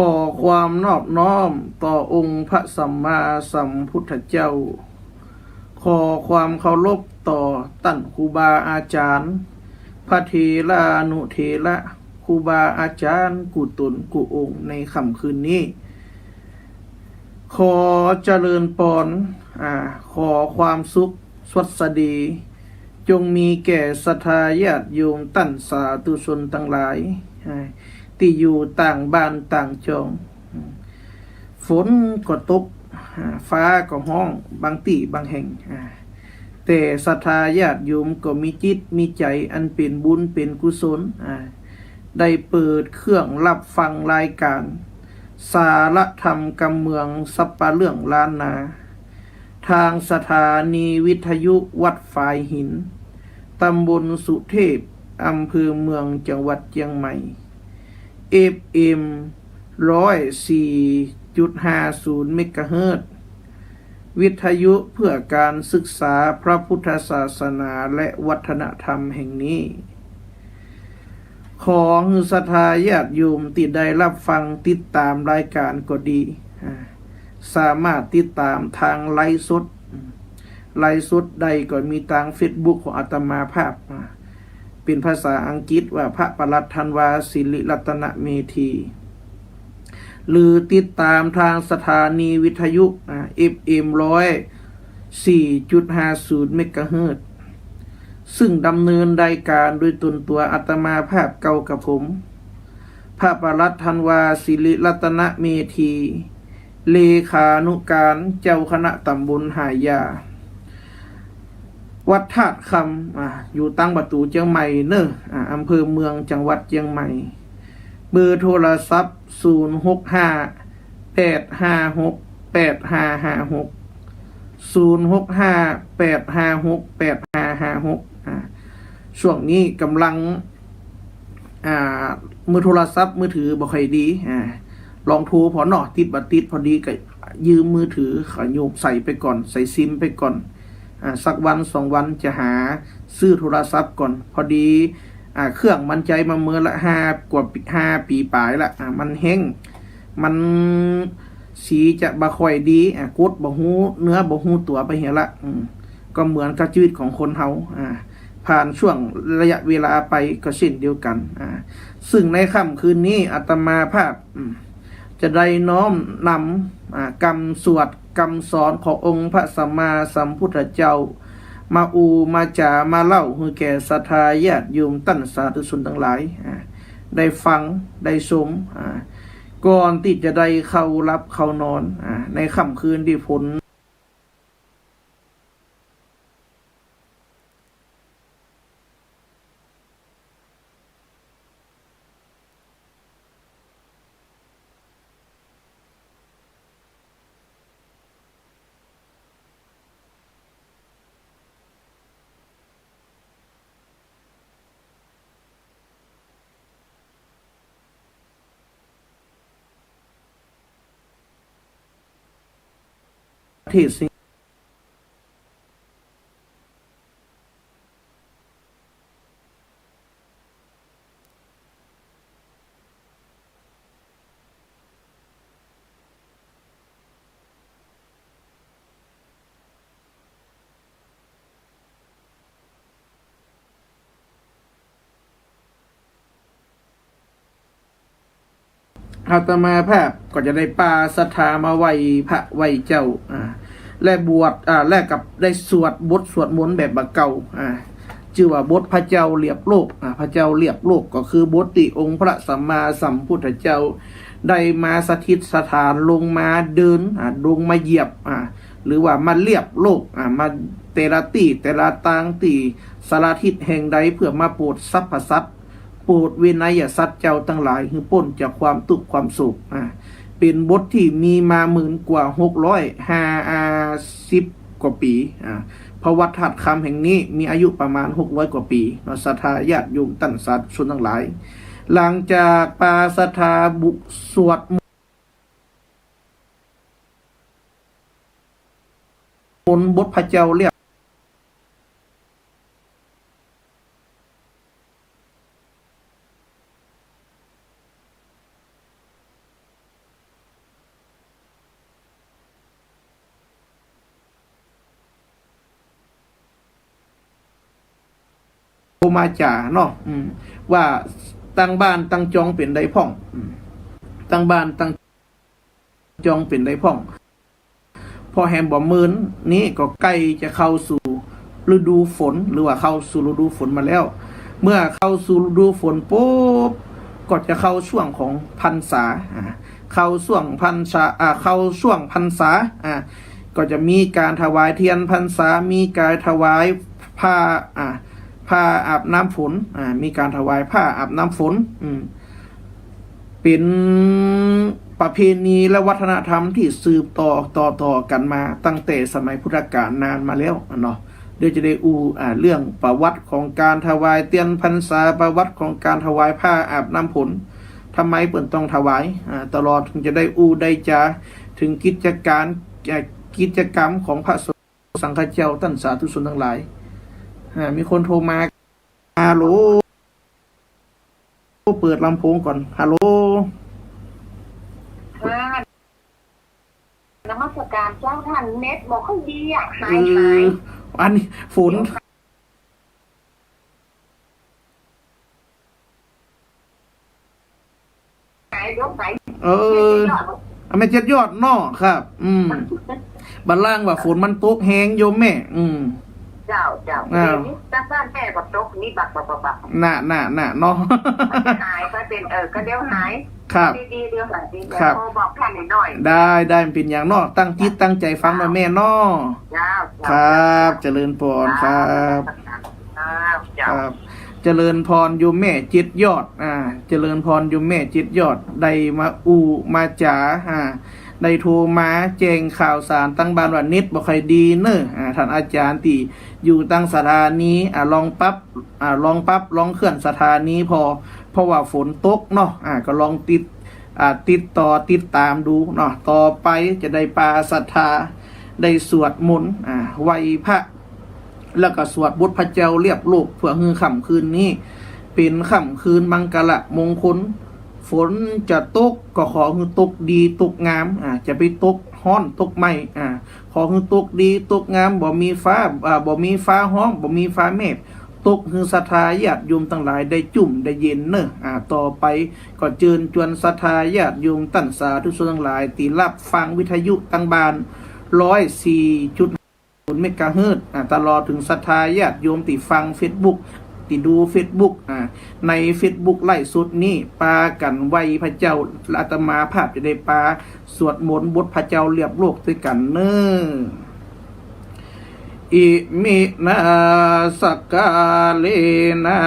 อความนอบน้อมต่อองค์พระสัมมาสัมพุทธเจ้าขอความเคารพต่อท่านครูบาอาจารย์พระเถรานุเถระครูบาอาจารย์กุตนกุองค์ในค่ำคืนนี้ขอเจริญพรขอความสุขสวัสดีจงมีแก่ศรัทธาญาติโยมตั้นสาธุชนทั้งหลายที่อยู่ต่างบ้านต่างจองฝนก็ตกฟ้าก็ห้องบางที่บางแห่งแต่ศรัทธาญาติโยมก็มีจิตมีใจอันเป็นบุญเป็นกุศลได้เปิดเครื่องรับฟังรายการสารธรรมกำเมืองสัปปะเรื่องล้านนาทางสถานีวิทยุวัดฝายหินตำบลสุเทพอำเภอเมืองจังหวัดเชียงใหม่ FM 104.50 เมกะเฮิรตซ์วิทยุเพื่อการศึกษาพระพุทธศาสนาและวัฒนธรรมแห่งนี้ขอให้ศรัทธาญาติโยมที่ได้รับฟังติดตามรายการก็ดีสามารถติดตามทางไลฟ์สดใดก็มีทาง Facebook ของอาตมาภาพเป็นภาษาอังกฤษว่าพระประหลัดธันวาศิริรัตนเมธีหรือติดตามทางสถานีวิทยุ FM 104.50 เมกะเฮิรตซ์ซึ่งดำเนินรายการโดยตนตัวอาตมาภาพเก่ากับผมพระประหลัดธันวาศิริรัตนเมธีเลขานุการเจ้าคณะตำบลหายาวัดธาตุคำอยู่ตั้งประตูเชียงใหม่อำเภอเมืองจังหวัดเชียงใหม่เบอร์โทรศัพท์065-856-8556 ช่วงนี้กำลังมือโทรศัพท์มือถือบ่ค่อยดีลองโทรพอหนอติดบัดติดพอดีก็ยืมมือถือขโยมใส่ไปก่อนใส่ซิมไปก่อนสักวัน2 วันจะหาซื้อโทรศัพท์ก่อนพอดีเครื่องมันใจมาเมื่อละ5 ปีปลายละมันแห้งมันสีจะบ่ค่อยดีกดบ่ฮู้เนื้อบ่ฮู้ตัวไปเหียละก็เหมือนกับชีวิตของคนเฮาผ่านช่วงระยะเวลาไปก็เช่นเดียวกันซึ่งในค่ำคืนนี้อาตมาภาพจะได้น้อมนำคำสวดคำสอนขององค์พระสัมมาสัมพุทธเจ้ามาจามาเล่าให้แก่ศรัทธาญาติโยมตั้นสาธุชนทั้งหลายได้ฟังได้ชมก่อนที่จะได้เข้ารับเข้านอนในค่ำคืนที่ฝนเทศอาตมาภาพก็จะได้ปาศรัทธามาไหวพระไหวเจ้าและบวชแลกกับได้สวดบทสวดมนต์แบบบะเก่าชื่อว่าบทพระเจ้าเรียบโลกพระเจ้าเรียบโลกก็คือบทที่องค์พระสัมมาสัมพุทธเจ้าได้มาสถิตสถานลงมาเดินลงมาเหยียบหรือว่ามาเรียบโลกมาแต่ละตีแต่ละตางตีสารทิศแห่งใดเพื่อมาโปรดสรรพสัตว์โปรดเวนยสัตว์เจ้าทั้งหลายคือพ้นจากความทุกข์ความโศกเป็นบทที่มีมา10,000 กว่า650 กว่าปีเพราะวัดธาตุคำแห่งนี้มีอายุประมาณ600 กว่าปีศรัทธาญาติโยมตั้นสาธุชนทั้งหลายหลังจากปาศรัทธาบุสวดมนต์บทพระเจ้าเรียบ มาจ่าเนาะว่าตั้งบ้านตั้งจองเป็นได้พ่องตั้งบ้านตั้งจองเป็นได้พ่องพอแฮมบ่มื้นนี้ก็ใกล้จะเข้าสู่ฤดูฝนหรือว่าเข้าสู่ฤดูฝนมาแล้วเมื่อเข้าสู่ฤดูฝนปุ๊บก็จะเข้าช่วงของพรรษาเข้าช่วงพรรษาเข้าช่วงพรรษาก็จะมีการถวายเทียนพรรษามีการถวายผ้าอาบน้ำฝนมีการถวายผ้าอาบน้ำฝนเป็นประเพณีและวัฒนธรรมที่สืบต่อกันมาตั้งแต่สมัยพุทธกาลนานมาแล้วเนาะเดี๋ยวจะได้เรื่องประวัติของการถวายเทียนพรรษาประวัติของการถวายผ้าอาบน้ำฝนทำไมเปิ่นต้องถวายตลอดถึงจะได้ได้จาถึงกิจกรรมของพระสงฆ์สังฆเจ้าท่านสาธุชนทั้งหลายมีคนโทรมาฮัลโหลเปิดลำโพงก่อนฮัลโหลนมัสการเจ้าท่านเน็ตบอกเขาดีหายอันนี้ฝนหายยกไหนไม่เจ็ดยอดนอครับบัลล่างว่าฝนมันตกแห้งโยมแม่เจ้านี่ตั้งบ้านแม่กับตกนี่บักน่ะเนาะหายก็เป็นก็เดี๋ยวหายครับดีเดี๋ยวหายดีโทรบอกท่านหน่อยได้เป็นอย่างนอตั้งจิตตั้งใจฟังนะแม่นอครับเจริญพรครับเจริญพรโยมแม่จิตยอดเจริญพรโยมแม่จิตยอดได้มามาจ๋าได้โทรมาแจ้งข่าวสารตั้งบ้านว่านิดบ่ค่อยดีเนอะท่านอาจารย์ที่อยู่ตั้งสถานีลองปั๊บลองเคลื่อนสถานีเพราะว่าฝนตกเนาะก็ลองติดตามดูเนาะต่อไปจะได้ปาศรัทธาได้สวดมนต์ไหว้พระแล้วก็สวดบทพระเจ้าเรียบโลกเพื่อฮือค่ำคืนนี้เป็นค่ำคืนมังกรมงคลฝนจะตกก็ขอให้ตกดีตกงามจะไปตกฮ้อนตกไหมขอให้ตกดีตกงามบ่มีฟ้าห้องบ่มีฟ้าเมฆตกคือศรัทธาญาติโยมทั้งหลายได้จุ่มได้เย็นเนอะต่อไปก็เชิญชวนศรัทธาญาติโยมตั้นสาธุชนทั้งหลายตีรับฟังวิทยุตั้งบาน104.0 เมกะเฮิรตซ์ตลอดถึงศรัทธาญาติโยมตีฟัง Facebookที่ดู Facebook ใน Facebook ไล่สุดนี้ปากันไหวพระเจ้าอาตมาภาพจะได้ปาสวดมนต์บทพระเจ้าเรียบโลกด้วยกันเนออิมินาสกาเลนะ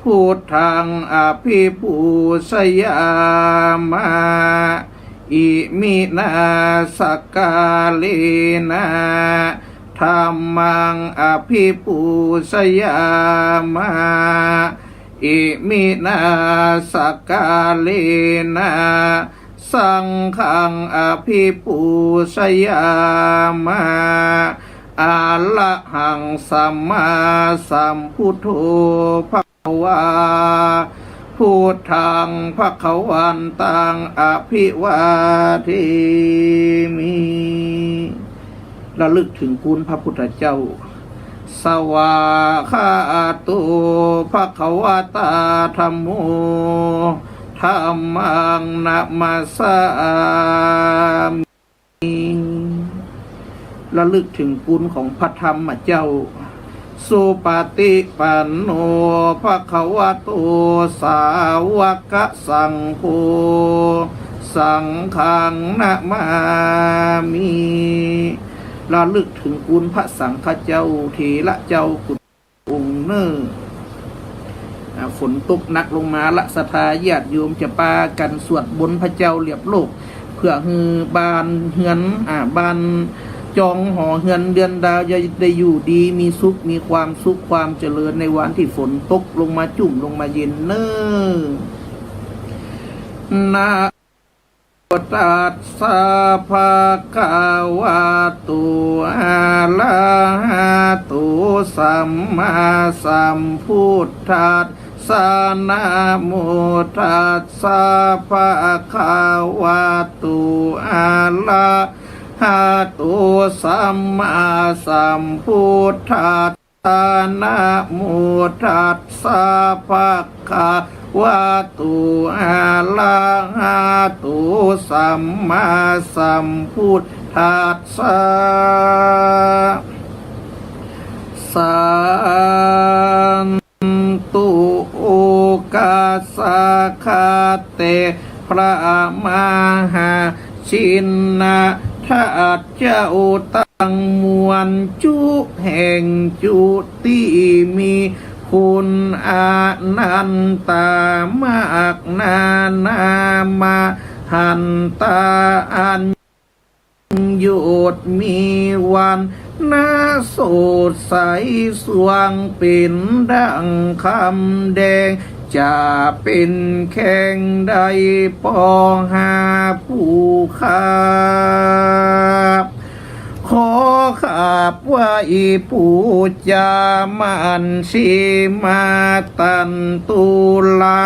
พุทธังอภิปูชยามาอิมินาสกาเลนะธรรมังอภิปูชยามาอิมินาสกาเลนะสังฆังอภิปูชยามาอะระหังสัมมาสัมพุทโธภควาพุทธังภควันตังอภิวาเทมิระลึกถึงคุณพระพุทธเจ้าสวาคาโตภควตาธัมโมธัมมังนะมัสสามิระลึกถึงคุณของพระธรรมเจ้าสุปฏิปันโนภควโตสาวกสังโฆสังฆังนะมามิระลึกถึงคุณพระสังฆเจ้าเถระเจ้าคุณองค์เนอฝนตกหนักลงมาละศรัทธาญาติโยมจะปากันสวดบนพระเจ้าเรียบโลกเพื่อฮือบานเฮือนบานจองหอเฮือนเดือนดาวจะได้อยู่ดีมีสุขมีความสุขความเจริญในวันที่ฝนตกลงมาจุ่มลงมาเย็นเนอนะตัสสะภะคะวะโตอะระหะโตสัมมาสัมพุทธัสสะนะโมตัสสะภะคะวะโตอะระหะโตสัมมาสัมพุทธัสส นะโมตัสสะภะคะวะโตอะระหะโตสัมมาสัมพุทธัสสะสันตุโอกาสะคาเตพระมหาชินนะทัตเจ้าตั้งมวลจุแห่งจุติมีคุณอานันตามากนานามาหันตาอันโยดมีวันน่าโสดใสสว่างเป็นดังคำแดงจะเป็นแข่งใดปองหาผู้ขาบขอขาบว่าอีผู้จามันสีมาตันตุลา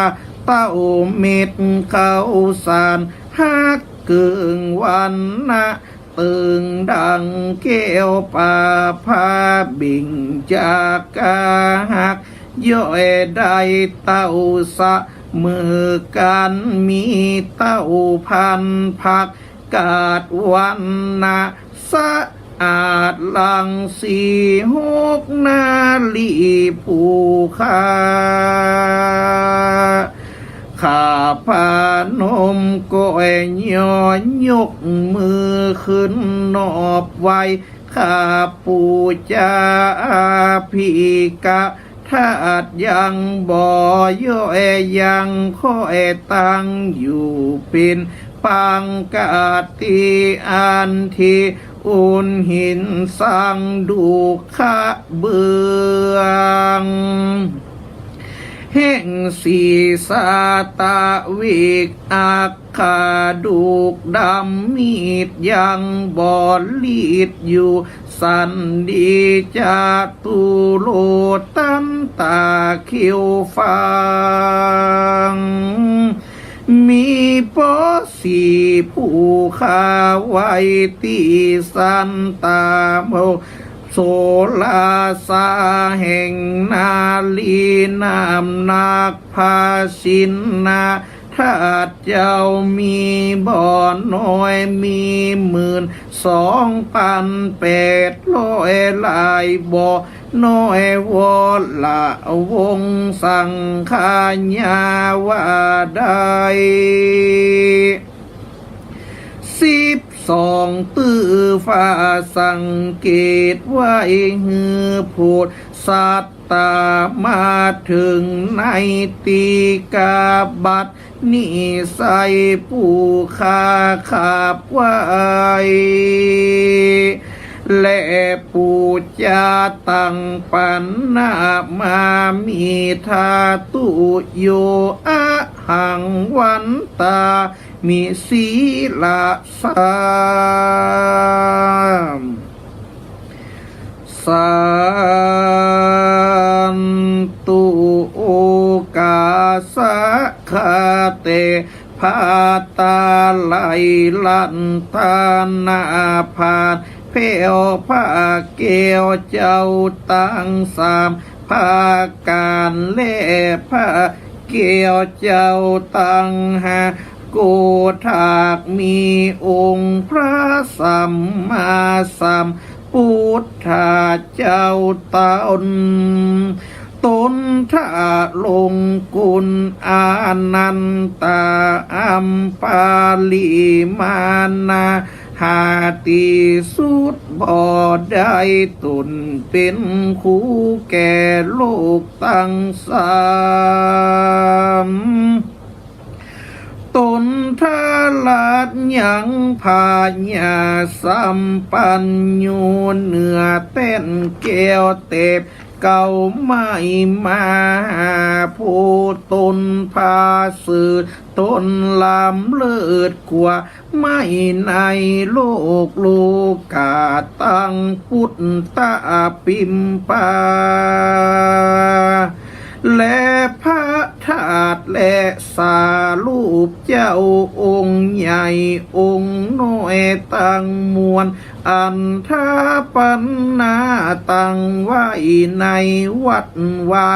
เต้าเม็ดเขาสารฮักเกิงวันนะตึงดังแก้วป่าพาบิ่งจากกาหักย่อยได้เต้าสะมือกันมีเต้าพันผักกาดวันนะสะอาดลังสีหกนาลีผู้ขาข้าพานมก็ย้อนยกมือขึ้นนอบไว้ข้าปูจาภิกะถ้ายังบ่ย่อยยังค่อยตั้งอยู่เป็นปังกาติอันทีอุนหินสังดูขะเบืองแห่งศีสาตะวิกอักขาดูกดำมีดยังบอดลีดอยู่สันดีจาตุโลตันตาคิวฟังมีปอสีผู้ขาไว้ตีสันตาโมโสลาสาแห่งนาลีนามนักพาสินนาถ้าเจ้ามีบ่อน้อยมี12,800ลายบ่อน้อยวอละวงสังขายาวาได้12ตื้อฟ้าสังเกตไว้หือพูดสัตตามาถึงในตีกาบัดนิสัยผู้ขาขับไว้และปูจาตั้งปันนามามีธาตุโยอะหังวันตามีศีลสามสันตุโอกาสะคาเตพาตาไลลันตานาพานเพวผ้าเกวเจ้าตั้งสามผ้าการเล่ผ้าเกวเจ้าตั้งหาโกถากมีองค์พระสัมมาสัมพุทธเจ้าตนถ้าลงกุลอานันตาอัมปาลิมานาหาติสุดบ่ได้ตนเป็นคู่แก่โลกตั้งสามตนทาลาดยังพาญาสัมปัญโยเหนือเต้นแก้วเตบเก่าไม่มาผู้ตนพาสือตนลำเลิศกว่าไม่ในโลกโลกาตั้งพุทธาปิมปาและพระธาตุและสารูปเจ้าองค์ใหญ่องค์น้อยตั้งมวล อันทาปันนาตั้งไว้ในวัดวา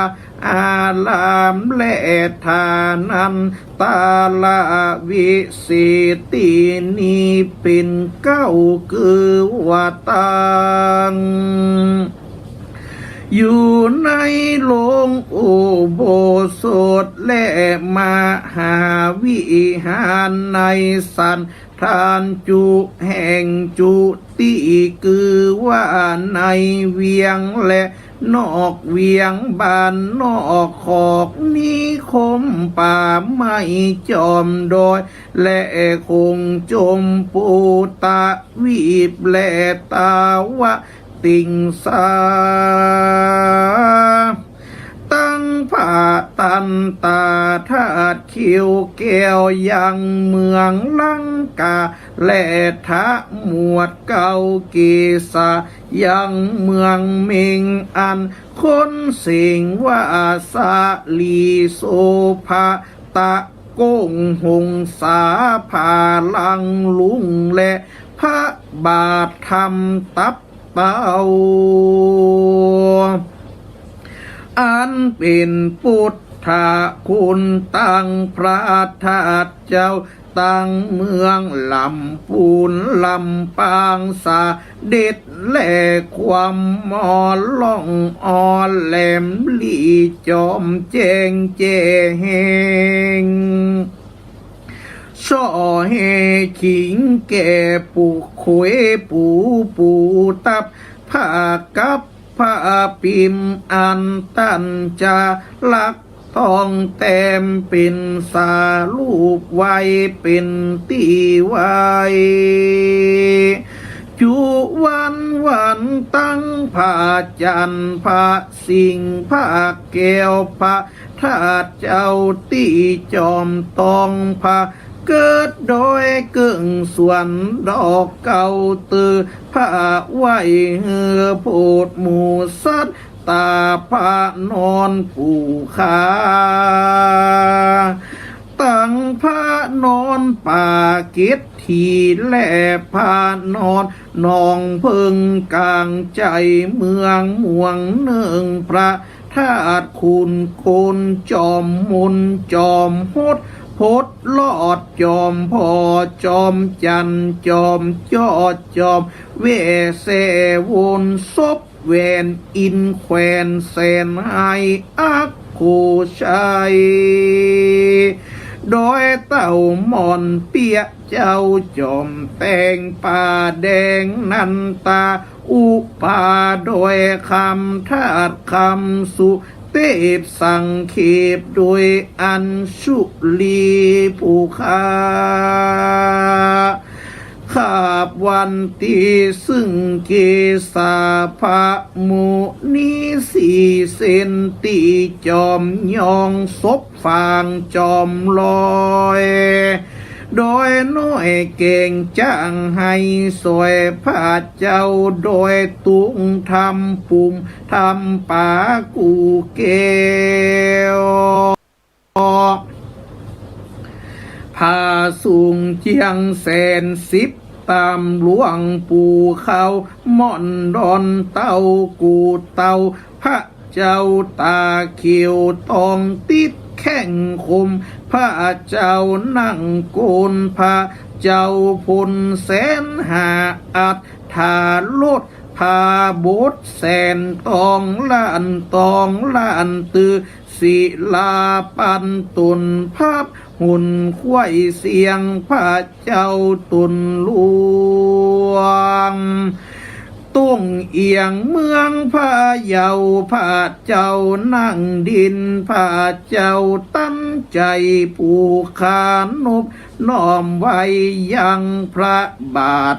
อารามและทานันตาลาวิสิตินีเป็นเก้าคือวัตังอยู่ในโลงอุโบสถและมหาวิหารในสันทานจุแห่งจุติคือว่าในเวียงและนอกเวียงบ้านนอกขอกนิคมป่าไม้จอมดอยและคงจมปูตะวีบและตาวะติงสาตั้งผ้าตันตาธาตุเขียวแก้วยังเมืองลังกาและทะหมวดเก่าเกษายังเมืองเมงอันคนสิงว่าสาลีโสภาตะโก้งหงสาผาลังลุงและพระบาทธรรมตับเต้าอันเป็นพุทธคุณตั้งพระธาตุเจ้าตั้งเมืองลำปูนลำปางสาเด็ดและความมอล่องอ่อนแหลมลีจอมแจงเจเฮงช่อเฮขิงแก่ปูขวยปูตับผ้ากับผ้าปิมอันตันจะลักทองแต้มเป็นสาลูกไว้เป็นตีไว้จุวันตั้งผ้าจันผ้าสิงผ้าแก้วผ้าธาตุเจ้าตีจอมตองผ้าเกิดโดยเกิ่งส่วนดอกเก่าตือผ้าไหวเหือโพดหมูสัตตาผ้านอนผู้ขาตั้งผ้านอนป่าเก็ดทีและผ้านอนนองเพึงกลางใจเมืองม่วงเนืองพระธาตุคุณโคนจอมมุนจอมฮดพดลอดจอมพอจอมจันจอมจอดจอมเวเสวนศพแวนอินแควนแสนไออักโคชัยโดยเต่ามอนเปียเจ้าจอมแตงป่าแดงนันตาอุปาโดยคำธาตุคำสุเทพสังเขปโดยอัญชุลีผู้ค้าขาบวันตีซึ่งเกษาภะมุนีสีเซนตีจอมยองศพฟางจอมลอยโดยน้อยเก่งจ้างให้สวยพาเจ้าโดยตุงทำปุ่มทำป่ากูเกวพาสูงเจียงแสนสิบตามหลวงปู่เขาม่อนดอนเต้ากูเต้าพระเจ้าตาเขียวตองติดแข่งคมพระเจ้านั่งโกนพระเจ้าพลแสนหาอัดถาลดพาบดแสนตองล้านตือศิลาปันตุนภาพหุ่นควายเสียงพระเจ้าตุนหลวงตุ้งเอียงเมืองพระเยาพระเจ้านั่งดินพระเจ้าตั้งใจผู้ขานบน้อมไว้ยังพระบาท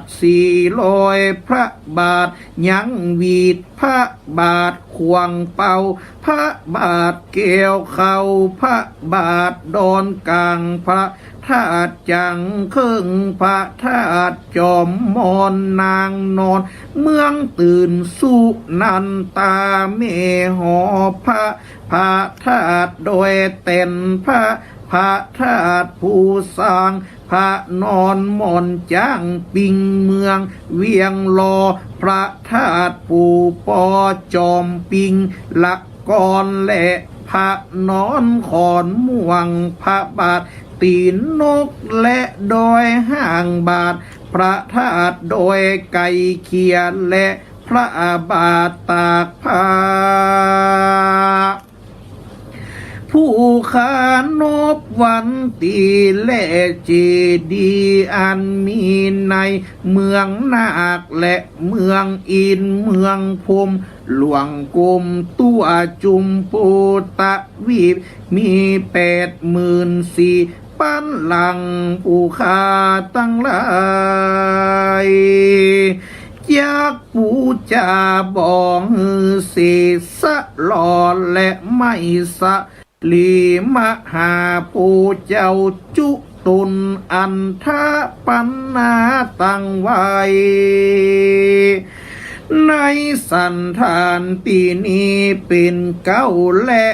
400พระบาทยังวีดพระบาทควงเป่าพระบาทเกี่ยวเข่าพระบาทดอนกลางพระธาตุจังครึ่งพระธาตุจอมมอนนางนอนเมืองตื่นสุนันตาเมหอพระธาตุโดยเต็นพระ พระธาตุผู้สร้างพระนอนหมอนจ้างปิงเมืองเวียงรอพระธาตุผู้ปอจอมปิงละกรและพระนอนขอนม่วงพระบาทตีนนกและดอยห่างบาทพระธาตุโดยไก่เขียนและพระบาทตากผ้าผู้ขานบวันตีและเจดีอันมีในเมืองนาคและเมืองอินเมืองพรมหลวงกรมตัวจุมปูตะวีบมี84,000ปั้นหลังผู้ขาตั้งหลายจากปูจาบอกเสสะหลอและไม่สะลีมหาผู้เจ้าจุตุนอันทะปันนาตั้งไว้ในสันธานปีนี้เป็นเก้าและ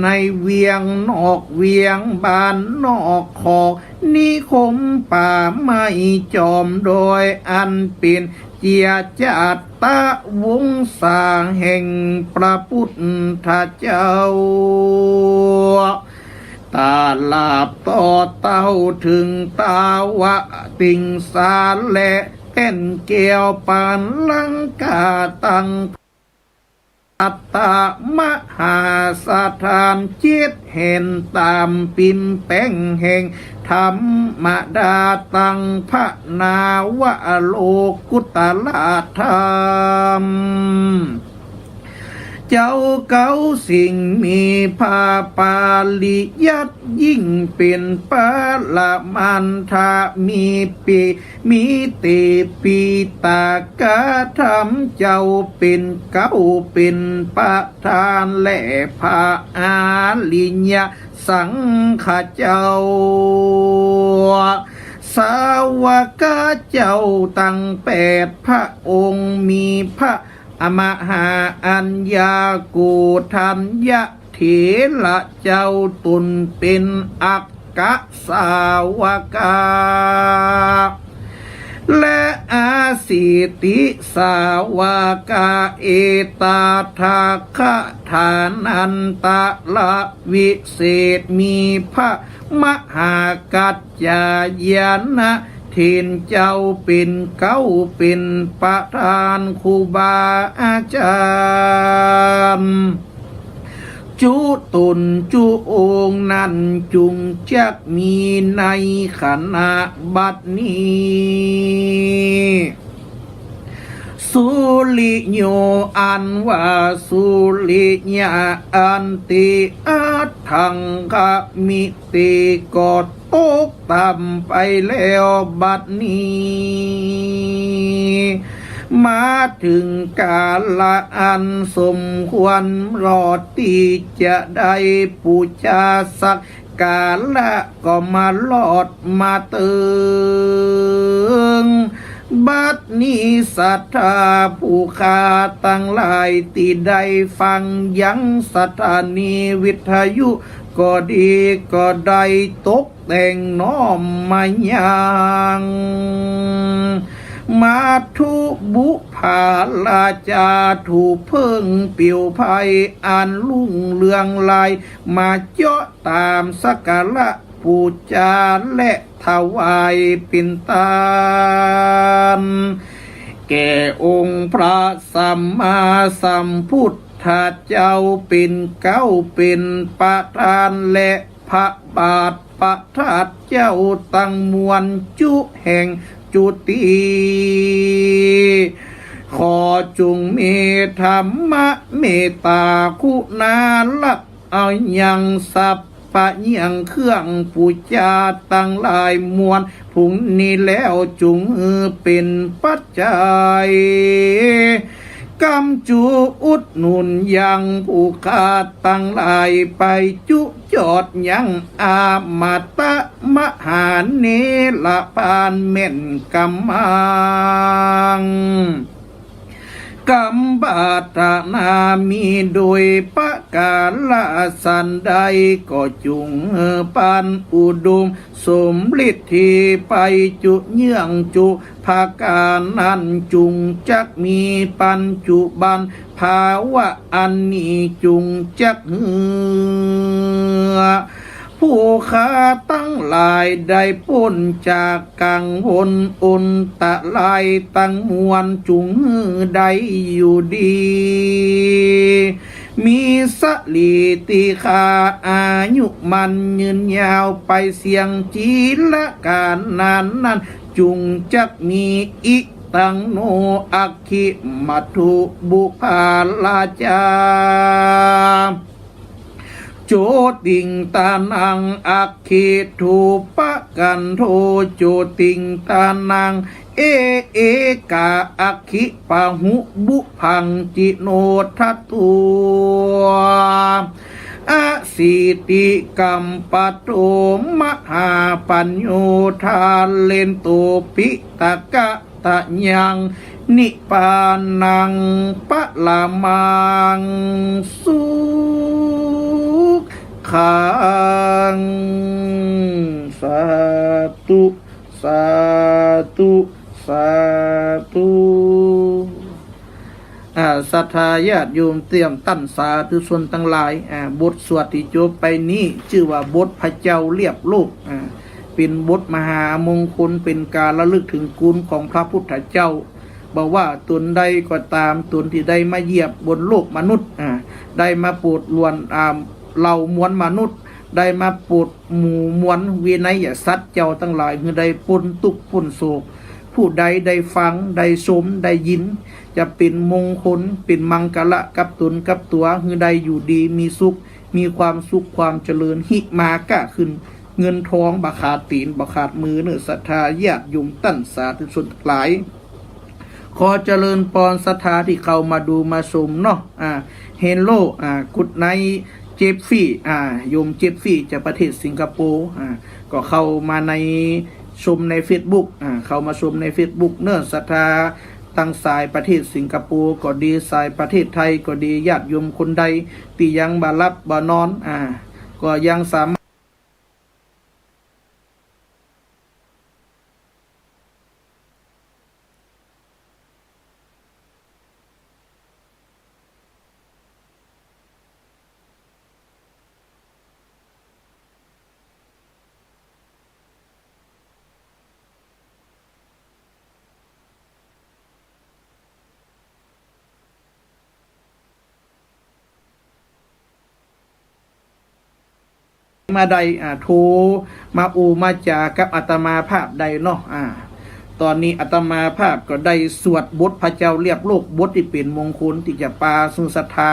ในเวียงนอกเวียงบ้านนอกขอกนิคมป่าไม้จอมโดยอันเป็นเจียจัตตะวงศาแห่งพระพุทธเจ้าตาลาบต่อเต้าถึงตาวะติงสารและแก่นเกี่ยวปานลังกาตังอัตตามหาสถานจิตเห็นตามปิมแป้งแห่งธรรมดาตังพระนาวะโลกุตลาธรรมเจ้าเก่าสิ่งมีภาปาลิยัดยิ่งเป็นปาละมันทามีปีมีเตปีตากาธรรมเจ้าเป็นเก่าเป็นประธานและพระอาลิญญาสังฆเจ้าสาวกเจ้าตั้ง8พระองค์มีพระอมหาอัญญาโกธัญญะเถระเจ้าตุนเป็นอักกะสาวกาและอาสิติสาวกาเอตาทาคะฐานันตะละวิเศษมีพระมหากัจจายนะเทนเจ้าเป็นเก้าเป็นประธานครูบาอาจารย์จุตุนจุองค์นั้นจุงจักมีในขณะบัดนี้สุลิโยอันว่าสุลิญาอันติอัตถังกะมิติกอดตกต่ำไปแล้วบัดนี้มาถึงกาละอันสมควรรอดที่จะได้ปูชาสักกาละก็มาลอดมาเติงบัดนี้ศรัทธาผู้ขาตั้งหลายที่ได้ฟังยังสถานีวิทยุก็ดีก็ได้ตกแต่งน้อมมายังมาทุบุภาลาจาถูกเพิ่งเปี่ยวภัยอันลุ่งเรืองลายมาเจาะตามสักการะปูจาและถวายปินตานแก่องค์พระสัมมาสัมพุทธเจ้าเป็นเก้าเป็นประธานและพระบาทประทัดเจ้าตั้งมวลจุแห่งจุติขอจงเมตธรรมะเมตตาคุณาลักเอายังสัพปะยังเครื่องปูจาตั้งหลายมวลพรุ่งนี้แล้วจงเป็นปัจจัยกำจูอุดหนุนยังผู้ขาดตั้งหลายไปจุจอดยังอามาตะมหาเนละปานเม่นกำมัง กัมบาตนามีโดยประกาลสันใดก็จุงปันอุดมสมฤทธิไปจุเยื่องจุภาการนั้นจุงจักมีปัจจุบันภาวะอันนี้จุงจักเหือผู้ค้าตั้งหลายได้พ้นจากกังวลอุนตะลายตั้งมวลจุงได้อยู่ดี มีสลีติคาอายุมันยืนยาวไปเสียงจีละการนานนั้นจุงจักมีอิตังโนอักขิมัทุบุภาลาจาโจติงตานังอักขิทูปะกันโทโจติงตานังเอกาอักขิปะหุบุพังจิโนทัตตัว อาสิติกัมปะโตมหาปัญโยทานเลนโตปิตะกะตะยังนิปานังปะละมังสุขังสาธุสาธุสาธุศรัทธาญาติโยมเตรียมตั้นสาธุชนทั้งหลายบทสวดที่จบไปนี้ชื่อว่าบทพระเจ้าเรียบโลกเป็นบทมหามงคลเป็นการระลึกถึงคุณของพระพุทธเจ้าบอกว่าตนใดก็ตามตนที่ได้มาเหยียบบนโลกมนุษย์ได้มาโปรดลวนเหล่ามวลมนุษย์ได้มาโปรดหมู่มวลวินัยสัตว์เจ้าทั้งหลายคือได้พ้นทุกข์พ้นโศกผู้ใดได้ฟังได้ชมได้ยินจะเป็นมงคลเป็นมังกละกับตนกับตัวคือใดอยู่ดีมีสุขมีความสุขความเจริญหิมากะขึ้นเงินทองบาขาดตีนบาขาดมือเนื้อศรัทธาญาติโยมตั้นสาธุชนหลายขอเจริญปอนศรัทธาที่เข้ามาดูมาชมเนาะเฮนโลกุดไนเจฟฟี่โยมเจฟฟี่จากประเทศสิงคโปร์ก็เข้ามาในชมใน Facebook เข้ามาชมใน Facebook เนื้อศรัทธาตั้งสายประเทศสิงคโปร์ก็ดีสายประเทศไทยก็ดีญาติโยมคนใดที่ยังบ่หลับบ่นอนก็ยังสามารถมาใดโทรมามาจากับอาตมาภาพใดเนาะตอนนี้อาตมาภาพก็ได้สวดบทพระเจ้าเรียบโลกบทที่เป็นมงคลที่จะปาสุศรัทธา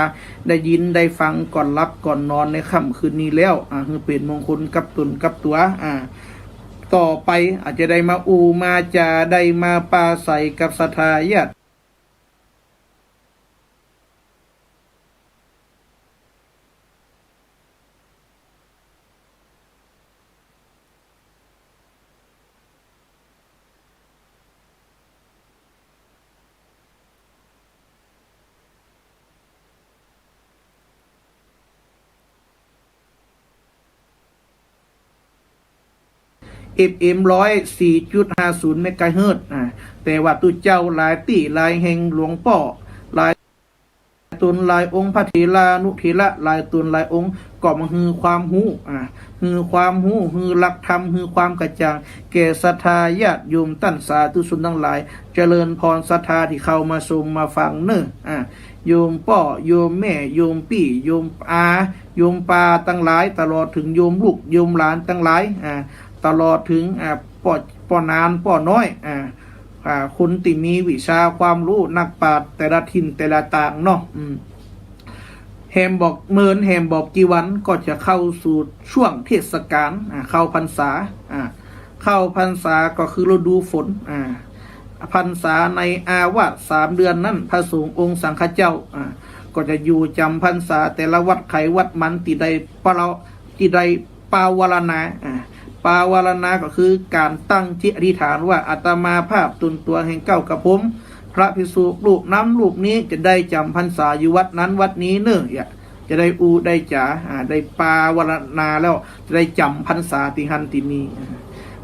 ได้ยินได้ฟังก่อนรับก่อนนอนในค่ำคืนนี้แล้วคือเป็นมงคลกับตนกับตัวต่อไปอาจจะได้มามาจาได้มาปาใส่กับศรัทธาญาติFM 104.50 เมกะเฮิรตซ์แต่ว่าตุเจ้าหลายตีหลายแห่งหลวงป่อหลายตนหลายองค์พระเถรานุเถระหลายตนหลายองค์ก็มาฮือความรู้ฮือความรู้ฮือหลักธรรมฮือความกระจ่างแก่ศรัทธาญาติโยมตั้นสาธุชนทั้งหลายเจริญพรศรัทธาที่เข้ามาชมมาฟังเน้อโยมป่อโยมแม่โยมปี่โยมโยมปาทั้งหลายตลอดถึงโยมลูกโยมหลานทั้งหลายตลอดถึงป่อนานป่อน้อยคนที่มีวิชาความรู้นักปราชญ์แต่ละถิ่นแต่ละต่างเนาะแฮมบอกเมินแฮมบอกกี่วันก็จะเข้าสู่ช่วงเทศกาลเข้าพรรษาเข้าพรรษาก็คือฤดูฝนพรรษาในอาวาส3 เดือนนั้นพระสงฆ์องค์สังฆเจ้าก็จะอยู่จำพรรษาแต่ละวัดไขวัดมันที่ใดปาวารณาปาวารณาก็คือการตั้งจิตอธิษฐานว่าอาตมาภาพตนตัวแห่งเก้ากับผม พระภิกษุรูปนั้นรูปนี้จะได้จำพรรษาอยู่วัดนั้นวัดนี้เนื่อจะได้ได้จ๋าได้ปาวรณาแล้วจะได้จำพรรษาติหันตินี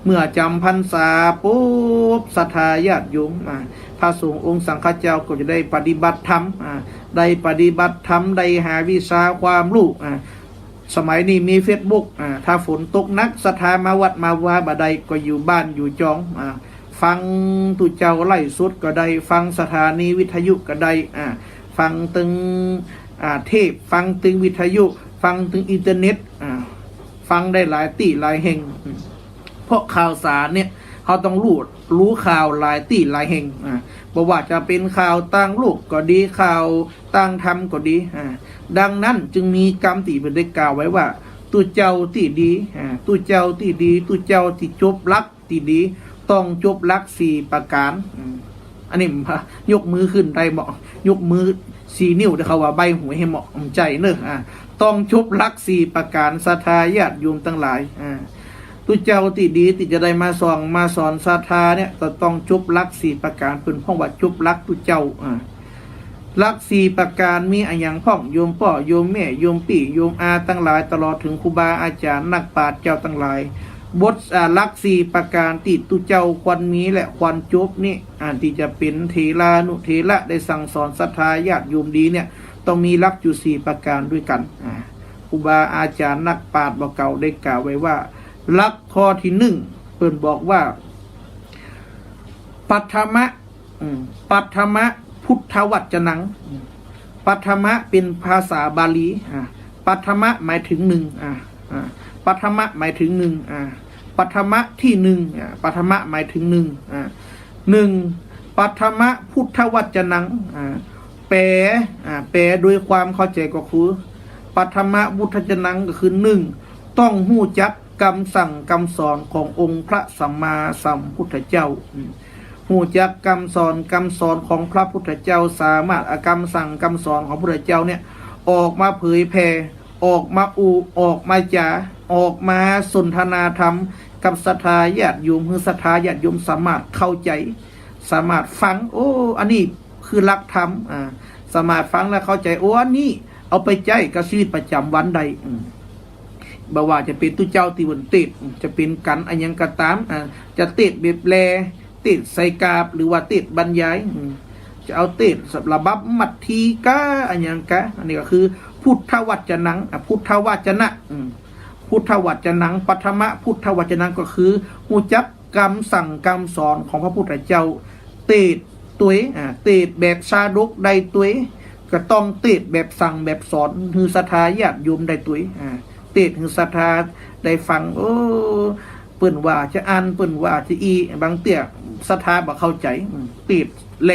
เมื่อจำพรรษาปุ๊บศรัทธาญาติโยมพระสงฆ์องค์สังฆเจ้าก็จะได้ปฏิบัติธรรมได้ปฏิบัติธรรมได้หาวิชาความรู้สมัยนี้มีเฟซบุ๊กถ้าฝนตกนักศรัทธามาวัดมาวาบดใดก็อยู่บ้านอยู่จองฟังตุเจ้าไล่สุดก็ได้ฟังสถานีวิทยุก็ได้ฟังตึงเทพฟังตึงวิทยุฟังตึงอินเทอร์เน็ตฟังได้หลายที่หลายแห่งเพราะข่าวสารเนี่ยเขาต้องรู้ข่าวหลายที่หลายแห่งบ่ว่าจะเป็นข่าวต่างโลกก็ดีข่าวต่างธรรมก็ดีดังนั้นจึงมีกรรมที่เป็นได้กล่าวไว้ว่าตุเจ้าที่ดีตุเจ้าที่ดีตุเจ้าที่จบลักที่ดีต้องจบลัก4ประการอันนี้ยกมือขึ้นได้เหมาะยกมือ4 นิ้วแต่เขาว่าใบหัวให้เหมาะใจเนอะต้องจบลัก4ประการศรัทธาญาติโยมทั้งหลายตุเจ้าที่ดีที่จะได้มาสอนศรัทธาเนี่ยก็ต้องจบลัก4ประการเป็นเพราะว่าจบลักตุเจ้าลัก4ประการมีอันอย่างพ่องโยมพ่อโยมแม่โยมปี่โยมอาทั้งหลายตลอดถึงครูบาอาจารย์นักปราชญ์เจ้าทั้งหลายบทลัก4ประการที่ตุเจ้าควรมีและควรจบนี่ที่จะเป็นเทรานุเทระได้สั่งสอนศรัทธาญาติโยมดีเนี่ยต้องมีลักอยู่4ประการด้วยกันครูบาอาจารย์นักปราชญ์บอกเก่าได้กล่าวไว้ว่าลักข้อที่1เพิ่นบอกว่าปัทมะพุทธวจนังปัทมะเป็นภาษาบาลีปัทมะหมายถึงปัทมะหมายถึงปัทมะที่ปัทมะหมายถึงปัทมะพุทธวจนังแปลโดยความเข้าใจก็คือปัทมะพุทธวจนังก็คือต้องหู้จักคำสั่งคำสอนขององค์พระสัมมาสัมพุทธเจ้าหู้จักคำสอนของพระพุทธเจ้าสามารถคำสั่งคำสอนของพระพุทธเจ้าเนี่ยออกมาเผยแผ่ออกมาออกมาจาออกมาสนทนาธรรมกับศรัทธาญาติโยมคือศรัทธาญาติโยมสามารถเข้าใจสามารถฟังอันนี้คือหลักธรรมสามารถฟังและเข้าใจอันนี้เอาไปใจกับชีวิตประจำวันใดบ่ว่าจะเป็นตุเจ้าที่บนติดจะเป็นกันอันยังก็ตามจะติดเบบแลติดใส่กาบหรือว่าติดบรรยายจะเอาติดสับระบับมัดทีกะอันยังกะอันนี้ก็คือพุทธวจนังพุทธวจนะพุทธวจนังปัทมะพุทธวจนังก็คือหูจักคำสั่งคำสอนของพระพุทธเจ้าติดตัวติดแบบชาดกใดตัวก็ต้องติดแบบสั่งแบบสอนคือศรัทธาญาติโยมใดตัวติดคือศรัทธาได้ฟังเปิ้นว่าจะอ่านเปิ้นว่าจะบางเตี้ยศรัทธาบ่เข้าใจติดแล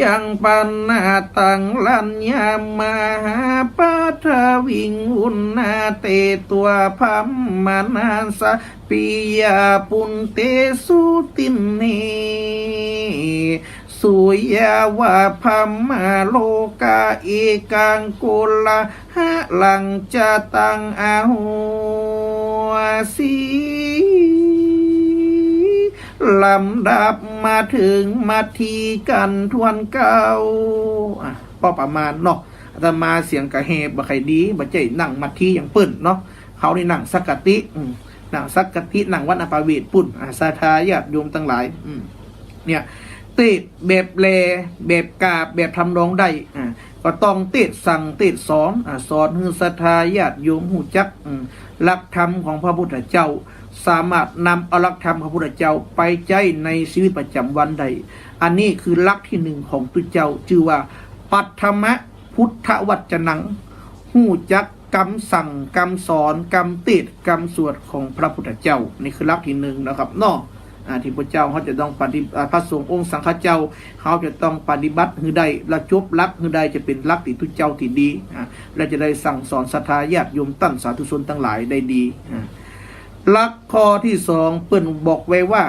ยังปันนาตังลัญญามหาปัทวิงอุณนาเตตัวพัมมานาสปิยาปุนเตสุตินเนสุยาวาพัมมาโลกาเอกังกุลหะลังจะตังอาหัวสีลำดับมาถึงมาทีกันทวนเก่าพอประมาณเนาะอาตมาเสียงกระเฮบบ่ใครดีบ่ใจนั่งมาทีอย่างเปิ้นเนาะเขานี่นั่งสักกะตินั่งสักกะตินั่งวัดอภาเวทปุ่นศรัทธาญาติโยมทั้งหลายเนี่ยติดแบบแลแบบกาบแบบทำนองได้ก็ต้องติดสั่งติดสอนให้ศรัทธาญาติโยมหูจักหลักธรรมของพระพุทธเจ้าสามารถนำเอาหลักธรรมของพระพุทธเจ้าไปใช้ในชีวิตประจำวันใดอันนี้คือหลักที่1ของตุเจ้าชื่อว่าปัทมะพุทธวจนังหูจักคำสั่งคำสอนคำติดคำสวดของพระพุทธเจ้านี่คือหลักที่1นะครับเนาะที่พระเจ้าเขาจะต้องปฏิบัติพระสงฆ์องค์สังฆเจ้าเขาจะต้องปฏิบัติให้ได้และจบลักให้ได้จะเป็นลักที่ตุเจ้าที่ดีและจะได้สั่งสอนศรัทธาญาติโยมตั้งสาธุชนทั้งหลายได้ดีลักข้อที่2เปิ้นบอกไว้ว่า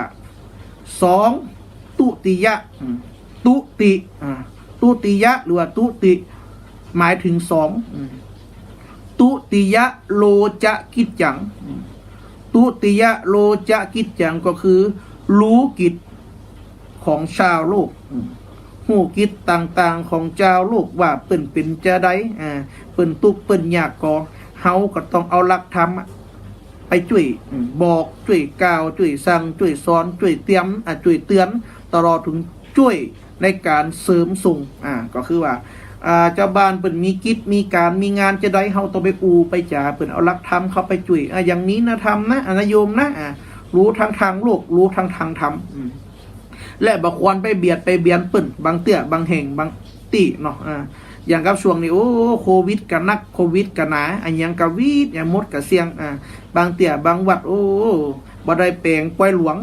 2ตุติยะตุติยะหรือว่าตุติหมายถึง2ตุติยะโลจะกิจจังตุติยะโลจะกิจจังก็คือรู้กิจ ของชาวโลกหูกิจต่างๆของเจ้าโลกว่าเปิ่นเป็นจะได้เปิ่นตุกเปิ่นยากกอเฮาก็ต้องเอาหลักธรรมไปช่วยบอกช่วยกล่าวช่วยสั่งช่วยสอนช่วยเตรียมช่วยเตือนตลอดถึงช่วยในการเสริมส่งก็คือว่าเจ้าบ้านเปิ่นมีกิจมีการมีงานจะได้เฮาต้องไปไปจ่าเปิ่นเอาหลักธรรมเข้าไปช่วยอย่างนี้นะธรรมนะนะโยมนะรู้ทางโลกรู้ทางธรรมและบ่ควรไปเบียดไปเบียนเปิ่นบางเตี้ยบางแห่งบางตีเนาะอย่างกับช่วงนี้โอ้โควิดกันนักโควิดกันหนาอันยังกับวีดอย่างมดกับเสียงบางเตี้ยบางวัดโอ้บ่ได้แปลงปล่อยหลวง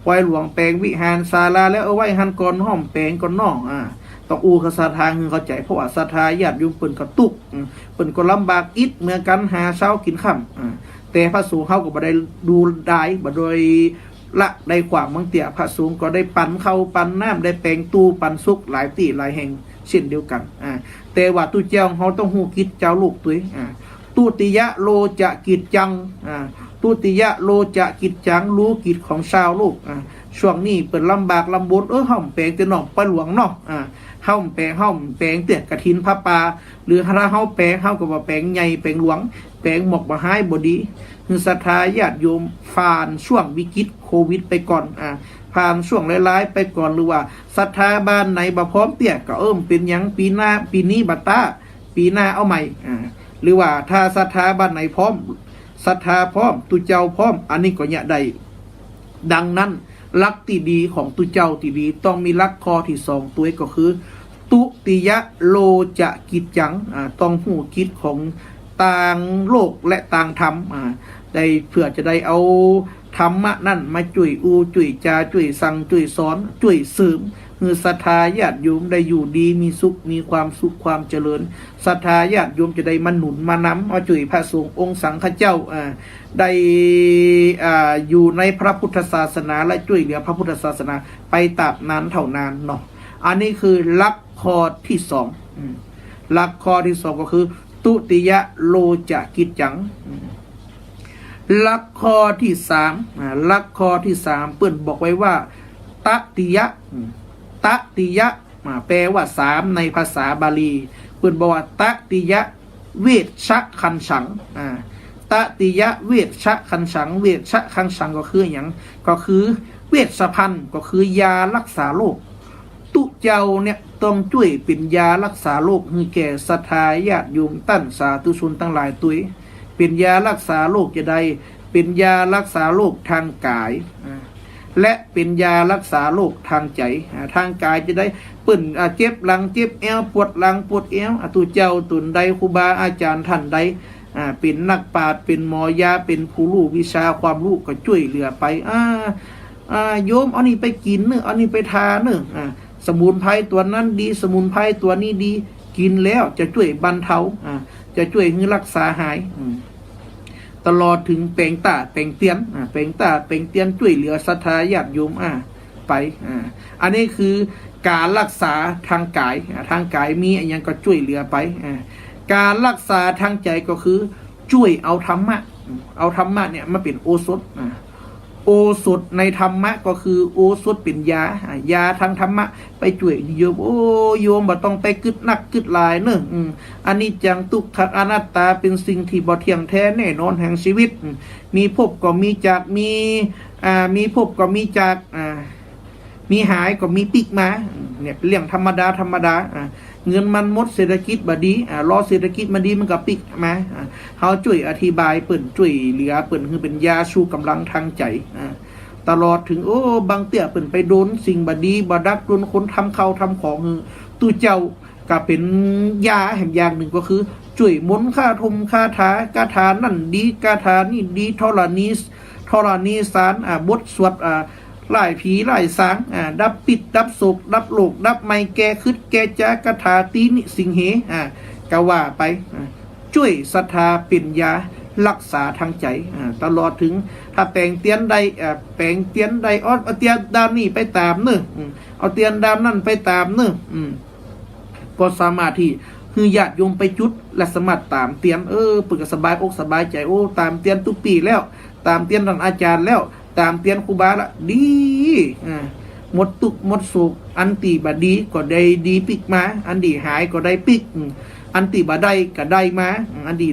ปล่อยหลวงแปลงวิหารศาลาแล้วเอาไว้หันก่อนห้อมแปลงก่อนนอกต้องกับศรัทธาคือเข้าใจเพราะว่าศรัทธาญาติโยมเปิ่นก็ตุกเปิ่นก็ลำบากอิดเหมือนกันหาเช้ากินค่ำแต่พระสงฆ์เขาก็บ่ได้ดูได้บ่โดยละได้ความบางเตี่ยพระสงฆ์ก็ได้ปันเข้าปันน้ำได้แปลงตู้ปันซุกหลายตีหลายแห่งเช่นเดียวกันแต่ว่าตู้เจ้าเขาต้องหูกิจเจ้าลูกตัวตุติยะโลจะกิจจังตุติยะโลจะกิจจังรู้กิจของชาวลูกช่วงนี้เปิดลำบากลำบนห้อมแปลงจะหนองปหลวงเนาะห้อมแปลงเตี่ยกระถินพระปาหรือถ้าเฮาแปลงเฮาก็ว่าแปลงใหญ่แปลงหลวงแปลงหมกบ่หายบ่ดีคือศรัทธาญาติโยมผ่านช่วงวิกฤตโควิดไปก่อนผ่านช่วงร้ายๆไปก่อนหรือว่าศรัทธาบ้านไหนบ่พร้อมเตี้ยก็เป็นหยังปีหน้าปีนี้บัดตาปีหน้าเอาใหม่หรือว่าถ้าศรัทธาบ้านไหนพร้อมศรัทธาพร้อมตุเจ้าพร้อมอันนี้ก็เนี่ยได้ดังนั้นลักที่ดีของตุเจ้าที่ดีต้องมีลักข้อที่2ตัวก็คือตุติยะโลจะกิจจังต้องหูกิจของต่างโลกและต่างธรรมได้เพื่อจะได้เอาธรรมะนั่นมาจุ่ยจุ่ยจาจุ่ยสั่งจุ่ยสอนจุ่ยเสริมคือศรัทธาญาติโยมได้อยู่ดีมีสุขมีความสุขความเจริญศรัทธาญาติโยมจะได้มาหนุนมานำมาจุ่ยพระสงฆ์องค์สังฆเจ้าได้อยู่ในพระพุทธศาสนาและจุ่ยเหลือพระพุทธศาสนาไปตราบนานเท่านานเนาะอันนี้คือหลักข้อที่2หลักข้อที่2ก็คือตุติยะโลจะกิจจังลักข้อที่3ลักข้อที่3เปิ้นบอกไว้ว่าตติยะแปลว่า3ในภาษาบาลีเปิ้นบอกว่าตติยะเวชชะคันฉังตติยะเวชชะคันฉังเวชชะคันฉังก็คืออย่างก็คือเวชภัณฑ์ก็คือยารักษาโรคตุเจ้าเนี่ยต้องช่วยเป็นยารักษาโรคให้แก่ศรัทธาญาติโยมตั้นสาธุชนทั้งหลายตุยเป็นยารักษาโรคจะได้เป็นยารักษาโรคทางกายและเป็นยารักษาโรคทางใจทางกายจะได้เปิ้นเจ็บหลังเจ็บเอวปวดหลังปวดเอวตุเจ้าตุนใดครูบาอาจารย์ท่านใดเป็นนักปราชญ์เป็นหมอยาเป็นผู้รู้วิชาความรู้ก็ช่วยเหลือไปโยมเอานี่ไปกินเนอะเอานี่ไปทาเนอะสมุนไพรตัวนั้นดีสมุนไพรตัวนี้ดีกินแล้วจะช่วยบรรเทาจะช่วยให้รักษาหายตลอดถึงแปลงตาแปลงเตียนแปลงตาแปลงเตียนช่วยเหลือศรัทธาญาติโยมไปอันนี้คือการรักษาทางกายมีอันยังก็ช่วยเหลือไปการรักษาทางใจก็คือช่วยเอาธรรมะเนี่ยมาเป็นโอสถโอสถในธรรมะก็คือโอสถเป็นยาทางธรรมะไปช่วยโยมโยมบ่ต้องไปกึดนักกึดหลายเนอะอันนี้จังทุกขังอนัตตาเป็นสิ่งที่บ่เที่ยงแท้แน่นอนแห่งชีวิตมีพบก็มีจากมีพบก็มีจากมีหายก็มีปิกมาเนี่ยเรื่องธรรมดาเงินมันหมดเศรษฐกิจบ่ดีรอเศรษฐกิจมันดีมันก็ปิกมาเขาช่วยอธิบายเปิ่นช่วยเหลือเปิ่นคือเป็นยาชูกำลังทางใจตลอดถึงบางเตี้ยเปิ่นไปโดนสิ่งบ่ดีบ่ดักโดนคนทำเขาทำของตู้เจ้าก็เป็นยาแห่งอย่างหนึ่งก็คือช่วยมนต์คาถานั่นดีคาถานี่ดีธรณีสารบทสวดไล่ผีไล่สางดับปิดดับโศกดับโลกดับไมแก่คึดแก่จากถาตีนิสิงเหก็ว่าไปช่วยศรัทธาเป็นยารักษาทางใจตลอดถึงถ้าแปลงเตียนใดเอาเตียนดามนี่ไปตามเนื้อเอาเตียนดามนั่นไปตามเนื้อก็สามารถที่คือญาติโยมไปจุดและสามารถตามเตียนปึกสบายอกสบายใจตามเตียนทุกปีแล้วตามเตียนท่านอาจารย์แล้วตามเตียนครูบาละดี หมดตุกหมดสุขอันตีบดีก็ได้ดีปิกมาอันดีหายก็ได้ปิกอันตีบได้ก็ได้มาอันดี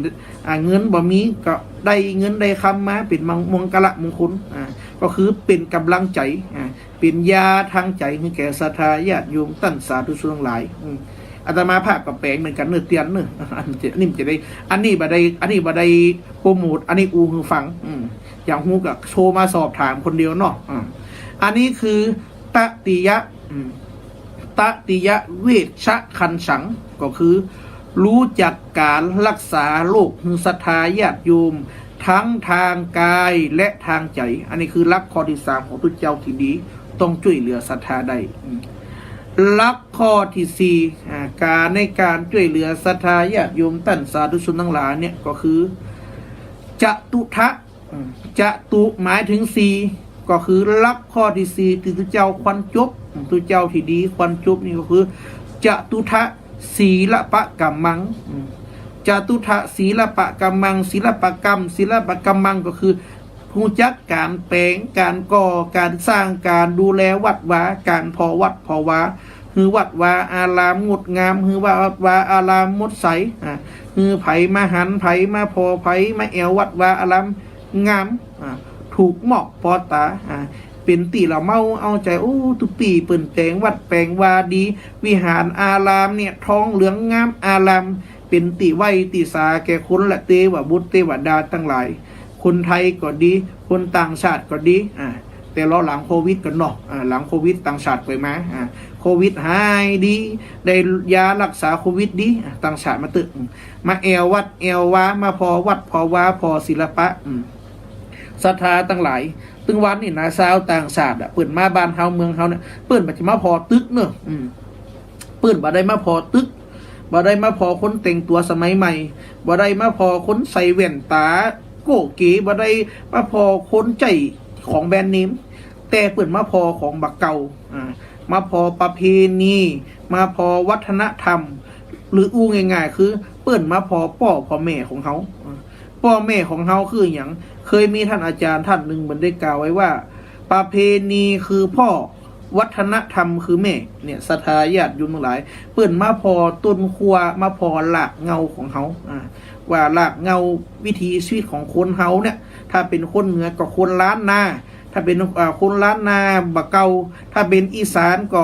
เงินบ่มีก็ได้เงินได้คำมาเป็นมงกละมงคลก็คือเป็นกำลังใจเป็นยาทางใจให้แก่ศรัทธาญาติโยมตั้นสาธุชนหลายอาตมาภาพกับแปลงเหมือนกันเนื้อเตียนเนื้ออันนี้จะได้อันนี้บ่ได้โปรโมทอันนี้อูคือฟังอย่างฮูกับโชว์มาสอบถามคนเดียวเนาะอันนี้คือตติยะเวชคันฉังก็คือรู้จักการรักษาโรคหึงศรัทธาญาติโยมทั้งทางกายและทางใจอันนี้คือหลักข้อที่3ของตุเจ้าที่ดีต้องช่วยเหลือศรัทธาได้หลักข้อที่4การในการช่วยเหลือศรัทธาญาติโยมตั้นสาธุชนทั้งหลายเนี่ยก็คือจตุทะจตุหมายถึง4ก็คือหลักข้อที่4ที่ตุเจ้าควันจบตุเจ้าที่ดีควันจบนี่ก็คือจตุทะศีลปะกัมมังจตุทะศีลปะกัมมังศีลปะกรรมศีลปะกัมมังก็คือรู้จักการแปลงการก่อการสร้างการดูแลวัดวาการพอวัดพอวาคือวัดวาอารามงดงามคือวัดวาอารามมดใสคือไผมาหันไผมาพอไผมาแอววัดวาอารามงามถูกเหมาะพอตาเป็นตีเราเมาเอาใจโอ้ตุปีเปิ่นแปลงวัดแปลงวาดีวิหารอารามเนี่ยท้องเหลืองงามอารามเป็นติไว้ติสาแก่คนละเตวบุตรเทวดาทั้งหลายคนไทยก็ดีคนต่างชาติก็ดีแต่เราหลังโควิดกันเนาะหลังโควิดต่างชาติไปมาโควิดหายดีได้ยารักษาโควิดดีต่างชาติมาตึกมาแอววัดแอววามาพอวัดพอวาพอศิลปะศรัทธาทั้งหลายตึงวันนี่นะชาวต่างชาติเปิ่นมาบ้านเฮาเมืองเฮาเนี่ยเปิ่นมาจะมาพอตึกเนอะเปิ่นบ่ได้มาพอตึกบ่ได้มาพอคนแต่งตัวสมัยใหม่บ่ได้มาพอคนใส่แว่นตาโกเก๋บ่ได้มาพอคนใจของแบรนด์เนมแต่เปิ่นมาพอของบักเก่ามาพอประเพณีมาพอวัฒนธรรมหรืออู้ง่ายๆคือเปิ่นมาพอพ่อแม่ของเฮาพ่อแม่ของเฮาคืออย่างเคยมีท่านอาจารย์ท่านหนึ่งมันได้กล่าวไว้ว่าประเพณีคือพ่อวัฒนธรรมคือแม่เนี่ยศรัทธาญาติโยมทั้งหลายเปิ่นมาพอต้นครัวมาพอหลากเงาของเฮาว่าหลากเงาวิถีชีวิตของคนเฮาเนี่ยถ้าเป็นคนเหนือก็คนล้านนาถ้าเป็นคนล้านนาบะเกาถ้าเป็นอีสานก็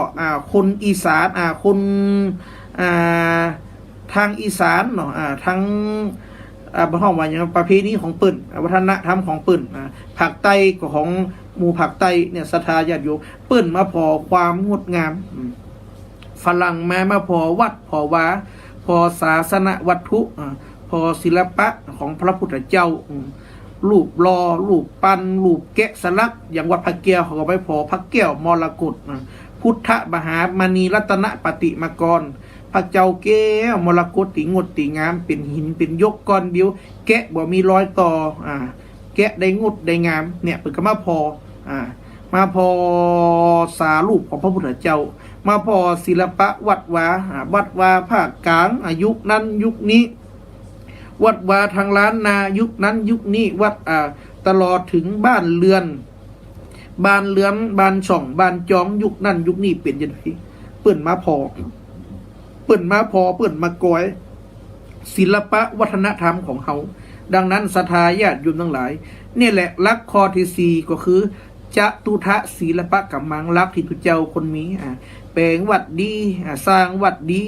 คนอีสานคนทางอีสานเนาะทางบ้านห้องว่าอย่างประเพณีของเปิ่นวัฒนธรรมของเปิ่นภาคใต้ก็ของหมู่ภาคใต้เนี่ยศรัทธาญาติโยมเปิ่นมาพอความงดงามฝรั่งมาพอวัดพอวาพอศาสนวัตถุพอศิลปะของพระพุทธเจ้ารูปรอรูปปั้นรูปแกะสลักอย่างวัดพระแก้วเขาก็ไปพอพระแก้วมรกตพุทธมหามณีรัตนปฏิมากรพระเจ้าแก้วมรกตติงดติงามเป็นหินเป็นยกก้อนเดียวแกะบ่มีรอยต่อแกะได้งดได้งามเนี่ยเป็นก็มาพอสารูปของพระพุทธเจ้ามาพอศิลปะวัดวาภาคกลางอายุนั้นยุคนี้วัดวาทางล้านนายุคนั้นยุคนี้วัดตลอดถึงบ้านเรือนบ้านช่องบ้านจองยุคนั้นยุคนี้เป็นยังไงเปิ่นมาพอเปิ่นมากอยศิลปะวัฒนธรรมของเขาดังนั้นศรัทธาญาติโยมทั้งหลายนี่แหละหลักข้อที่4ก็คือจตุทะศีลปะกัมมังลักที่ทุเจ้าคนมีแปลงวัดดีสร้างวัดดี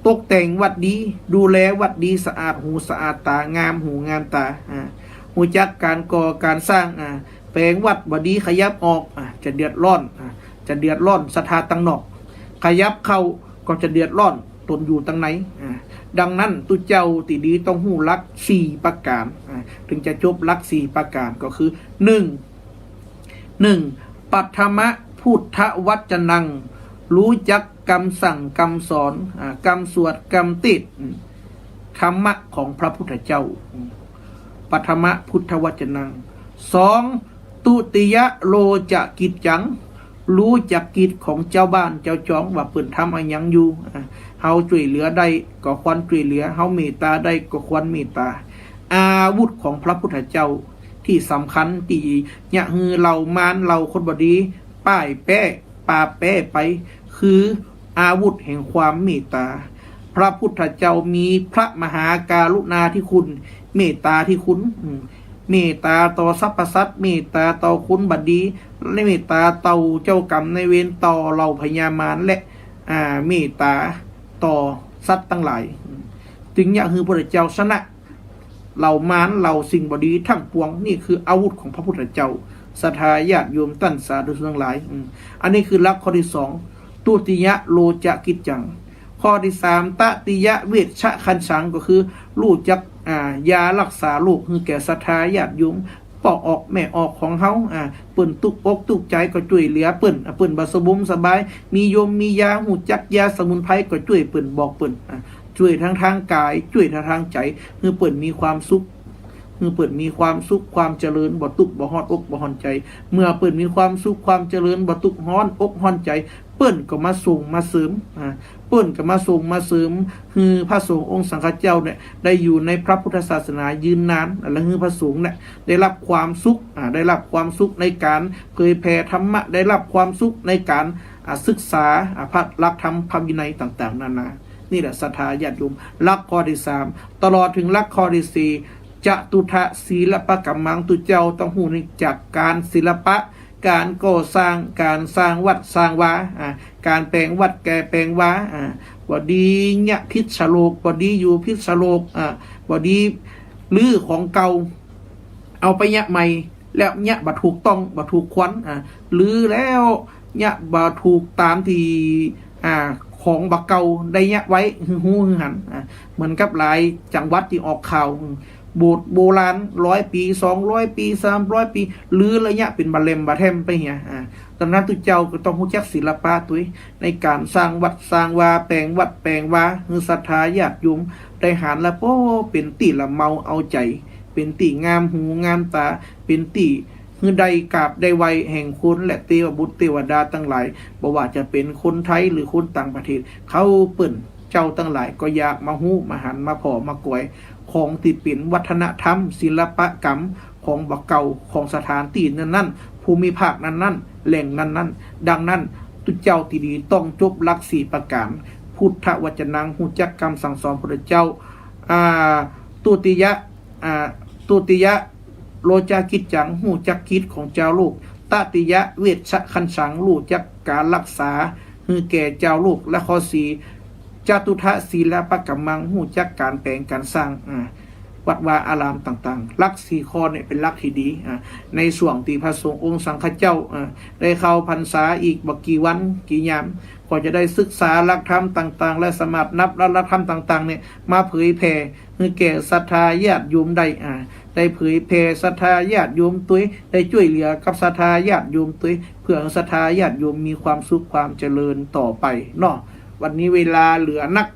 ตกแต่งวัดดีดูแลวัดดีสะอาดหูสะอาดตางามหูงามตาหูจักการก่อการสร้างแปลงวัดวัดดีขยับออกจะเดือดร้อนศรัทธาตั้งนอกขยับเข้าก็จะเดือดร้อนตนอยู่ตั้งไหนดังนั้นตุเจ้าติดีต้องหู้ลัก4ประการถึงจะจบลัก4ประการก็คือ1ปัทมะพุทธวจนังรู้จักกรรมสั่งกรรมสอนกรรมสวดกรรมติดธรรมะของพระพุทธเจ้าปัทมะพุทธวจนัง2ตุติยะโลจะกิจจังรู้จักกิจของเจ้าบ้านเจ้าจองว่าเปิ่นทำอะไรยังอยู่เฮาช่วยเหลือได้ก็ควรช่วยเหลือเฮาเมตตาได้ก็ควรเมตตาอาวุธของพระพุทธเจ้าที่สำคัญที่เนี่ยคือเรามารเราคนบดี ป้ายแป้ป่าแป้ไปคืออาวุธแห่งความเมตตาพระพุทธเจ้ามีพระมหาการุณาธิคุณเมตตาที่คุณเมตตาต่อสรรพสัตว์เมตตาต่อคุณบัดดีและเมตตาต่อเจ้ากรรมในเวรต่อเหล่าพญามารและเมตตาต่อสัตว์ทั้งหลายจึงอยากให้พระเจ้าชนะเหล่ามารเหล่าสิ่งบดีทั้งปวงนี่คืออาวุธของพระพุทธเจ้าศรัทธาญาติโยมตั้นสาธุชนทั้งหลายอันนี้คือหลักข้อที่สองตุติยะโลจะกิจจังข้อที่สามตติยะเวชชะคันชังก็คือรู้จักยารักษาโรคคือแก่ศรัทธาญาติโยมปอกออกแม่ออกของเฮาเปิ้นตุกอกตุกใจก็ช่วยเหลือเปิ้นบ่สบมสบายมีโยมมียาหูจักยาสมุนไพรก็ช่วยเปิ้นบอกเปิ้นช่วยทั้งทางกายช่วยทั้งทางใจคือเปิ้นมีความสุขคือเปิดมีความสุขความเจริญบ่ตุกบ่ฮอดอกบ่ฮอนใจเมื่อเปิดมีความสุขความเจริญบ่ตุกฮ้อนอกฮ้อนใจเปิ้นก็มาส่งมาเสริมเปิ้นก็มาส่งมาเสริมคือพระสงฆ์องค์สังฆเจ้าเนี่ยได้อยู่ในพระพุทธศาสนายืนนานและคือพระสงฆ์เนี่ยได้รับความสุขได้รับความสุขในการเผยแผ่ธรรมะได้รับความสุขในการศึกษาพระหลักธรรมพระวินัยต่างๆนานานี่แหละศรัทธาญาติโยมหลักข้อที่3ตลอดถึงหลักข้อที่4จตุทะศีลปกัมมังตุเจ้าต้องหูในจากการศิลปะการก่อสร้างการสร้างวัดสร้างวาการแปลงวัดแก่แปลงวาบดีเนี่ยพิษโลกบดีอยู่พิษโลกบดีลื้อของเก่าเอาไปเนี่ยใหม่แล้วเนี่ยบัถูกต้องบัถูกควันลื้อแล้วเนี่ยบัถูกตามที่ของบักเก่าได้เนี่ยไว้หูหันเหมือนกับหลายจังหวัดที่ออกข่าวโบสถ์โบราณ100 ปี200 ปี300 ปีหรือระยะเป็นบาเลมบาเทมไปเหียตอนนั้นตุเจ้าก็ต้องรู้จักศิลปะตัวในการสร้างวัดสร้างวาแปลงวัดแปลงวาคือศรัทธาญาติโยมได้หารละโป้เป็นตีละเมาเอาใจเป็นตีงามหูงามตาเป็นตีคือใดกราบได้ไวแห่งคุณและเทวบุตรเทวดาทั้งหลายบ่ว่าจะเป็นคนไทยหรือคนต่างประเทศเขาเปิ่นเจ้าทั้งหลายก็อยากมาหู้มาหันมาพอมากวยของที่เป็นวัฒนธรรมศิลปกรรมของบักเก่าของสถานที่นั้นภูมิภาคนั้นแหล่งนั้นดังนั้นตุเจ้าที่ดีต้องจบหลัก4ประการพุทธวจนังหูจักกรรมสั่งสอนพระเจ้าตุติยะโลจากิจจังหูจักกิจของเจ้าลูกตติยะเวชชะคันสังรู้จักการรักษาคือแก่เจ้าลูกและข้อ4จตุทะศีลปกัมมังหูจักการแปลงการสร้างวัดวาอารามต่างๆหลัก4ข้อเนี่ยเป็นหลักที่ดีในส่วนที่พระสงฆ์องค์สังฆเจ้าได้เข้าพรรษาอีกบ่กี่วันกี่ยามก็จะได้ศึกษาหลักธรรมต่างๆและสามารถนับหลักธรรมต่างๆเนี่ยมาเผยแผ่ให้แก่ศรัทธาญาติโยมได้เผยแผ่ศรัทธาญาติโยมตุ้ยได้ช่วยเหลือกับศรัทธาญาติโยมตุ้ยเพื่อศรัทธาญาติโยมมีความสุขความเจริญต่อไปเนาะวันนี้เวลาเหลือนัก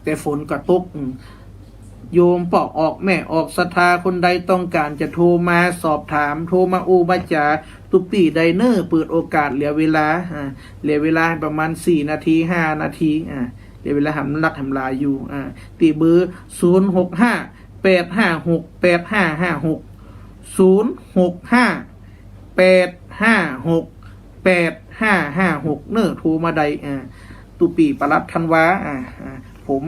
แต่ฝนก็ตกโยมปอกออกแม่ออกศรัทธาคนใดต้องการจะโทรมาสอบถามโทรมาอุบัจจาตุปีไดเนอร์เปิดโอกาสเหลือเวลาประมาณ4 นาที5 นาทีเหลือเวลาหำลักหำลายอยู่ตีเบอร์065-856-8556 065-856-8556เนอโทรมาใดตุปีปลัดธันวาผม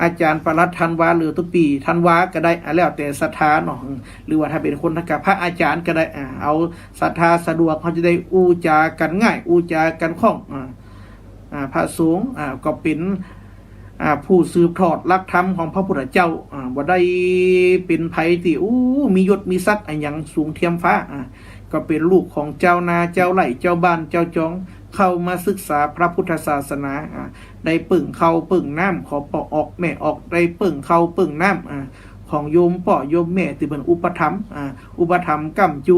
อาจารย์ปลัดธันวาหรือตุปีธันวาก็ได้แล้วแต่ศรัทธาเนาะหรือว่าถ้าเป็นคนทักกับพระอาจารย์ก็ได้เอาศรัทธาสะดวกเขาจะได้อูจากันง่ายอูจากันคล่องพระสงฆ์ก็เป็นผู้สืบทอดหลักธรรมของพระพุทธเจ้าบ่ได้เป็นไผที่มียศมีศักดิ์อย่างสูงเทียมฟ้าก็เป็นลูกของเจ้านาเจ้าไร่เจ้าบ้านเจ้าจองเข้ามาศึกษาพระพุทธศาสนาได้ปึ่งเข้าปึ่งน้ำขอปอออกแม่ออกได้ปึ่งเข้าปึ่งน้ำของโยมป่อโยมแม่ที่เป็นอุปถัมภ์กัมจู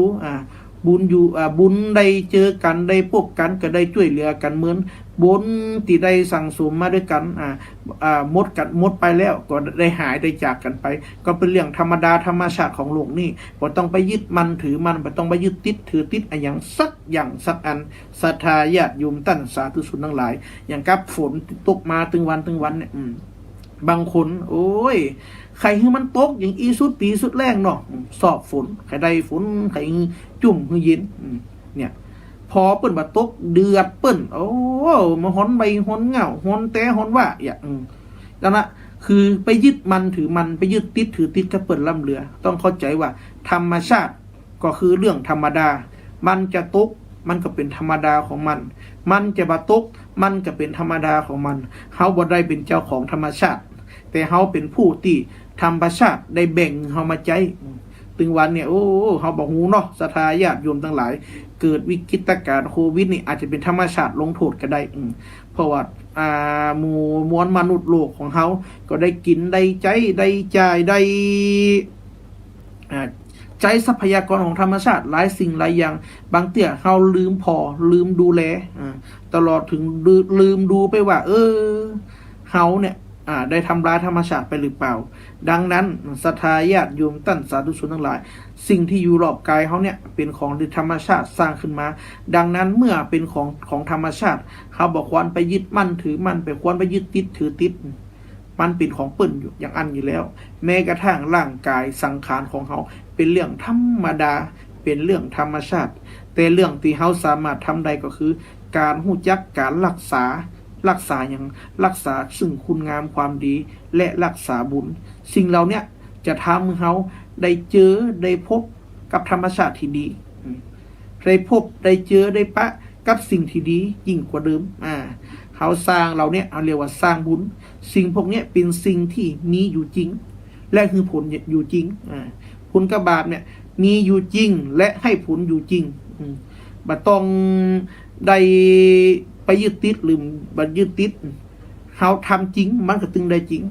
บุญอยู่บุญได้เจอกันได้พบกันก็ได้ช่วยเหลือกันเหมือนบุญที่ได้สั่งสมมาด้วยกันหมดไปแล้วก็ได้หายได้จากกันไปก็เป็นเรื่องธรรมดาธรรมชาติของโลกนี้บ่ต้องไปยึดมันถือมันบ่ต้องไปยึดติดถือติดอย่างสักอันศรัทธาญาติโยมตั้นสาธุชนทั้งหลายอย่างกับฝนตกมาตึงวันเนี่ยบางคนโอ้ยใครให้มันตกอย่างอีสุดปีสุดแรงเนาะสอบฝนใครได้ฝนใครจุ่มคือเย็นเนี่ย พอเปิ้นบ่ตกเดือดเปิ้นโอ้มาฮ้อนใบฮ้อนเหงาฮ้อนแต่ฮ้อนว่าอย่างนั่นละคือไปยึดมันถือมันไปยึดติดถือติดกับเปิ้นล่ำเรือต้องเข้าใจว่าธรรมชาติก็คือเรื่องธรรมดามันจะตกมันก็เป็นธรรมดาของมันมันจะบ่ตกมันก็เป็นธรรมดาของมันเฮาบ่ได้เป็นเจ้าของธรรมชาติแต่เฮาเป็นผู้ที่ธรรมชาติได้แบ่งเฮามาใจถึงวันเนี่ยโอ้เฮาบ่ฮู้เนาะศรัทธาญาติโยมทั้งหลายเกิดวิกฤตการณ์โควิดนี่อาจจะเป็นธรรมชาติลงโทษก็ได้เพราะว่าหมู่มวลมนุษย์โลกของเฮาก็ได้กินได้ใจได้จ่ายได้ใจทรัพยากรของธรรมชาติหลายสิ่งหลายอย่างบางเตี่ยเฮาลืมพอลืมดูแลตลอดถึงลืมดูไปว่าเฮาเนี่ยได้ทำลายธรรมชาติไปหรือเปล่าดังนั้นศรัทธาญาติโยมท่านสาธุชนทั้งหลายสิ่งที่อยู่รอบกายเฮาเนี่ยเป็นของที่ธรรมชาติสร้างขึ้นมาดังนั้นเมื่อเป็นของธรรมชาติเฮาบ่ควรไปยึดมั่นถือมั่นไปควรไปยึดติดถือติดมันเป็นของเปิ้นอยู่อย่างอันอยู่แล้วแม้กระทั่งร่างกายสังขารของเฮาเป็นเรื่องธรรมดาเป็นเรื่องธรรมชาติแต่เรื่องที่เฮาสามารถทำได้ก็คือการรู้จักการรักษาอย่างรักษาซึ่งคุณงามความดีและรักษาบุญสิ่งเหล่านี้จะทำให้เฮาได้เจอได้พบกับธรรมชาติที่ดีได้พบได้เจอได้ปะกับสิ่งที่ดียิ่งกว่าเดิมเขาสร้างเราเนี่ยเอาเรียกว่าสร้างบุญสิ่งพวกนี้เป็นสิ่งที่มีอยู่จริงและคือผลอยู่จริงผลกับบาปเนี่ยมีอยู่จริงและให้ผลอยู่จริงบ่ต้องได้ไปยึดติดหรือบ่ยึดติดเฮาทำจริงมันก็ตึงได้จริง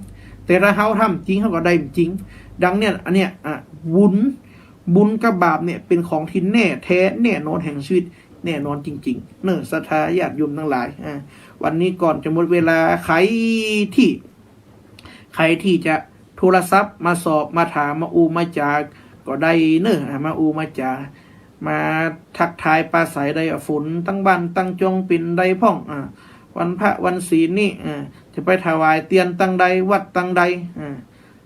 แต่ถ้าเฮาทำจริงเฮาก็ได้จริงดังเนี่ยอันเนี้ยบุญกับบาปเนี่ยเป็นของที่แน่แท้แน่นอนแห่งชีวิตแน่นอนจริงๆศรัทธาญาติโยมทั้งหลายวันนี้ก่อนจะหมดเวลาใครที่จะโทรศัพท์มาสอบมาถามมามาจาก็ได้มามาจามาทักทายปราศัยได้ฝนตั้งบ้านตั้งจงปิ่นได้พ่องวันพระวันศีลนี่จะไปถวายเตียนตั้งใดวัดตั้งใด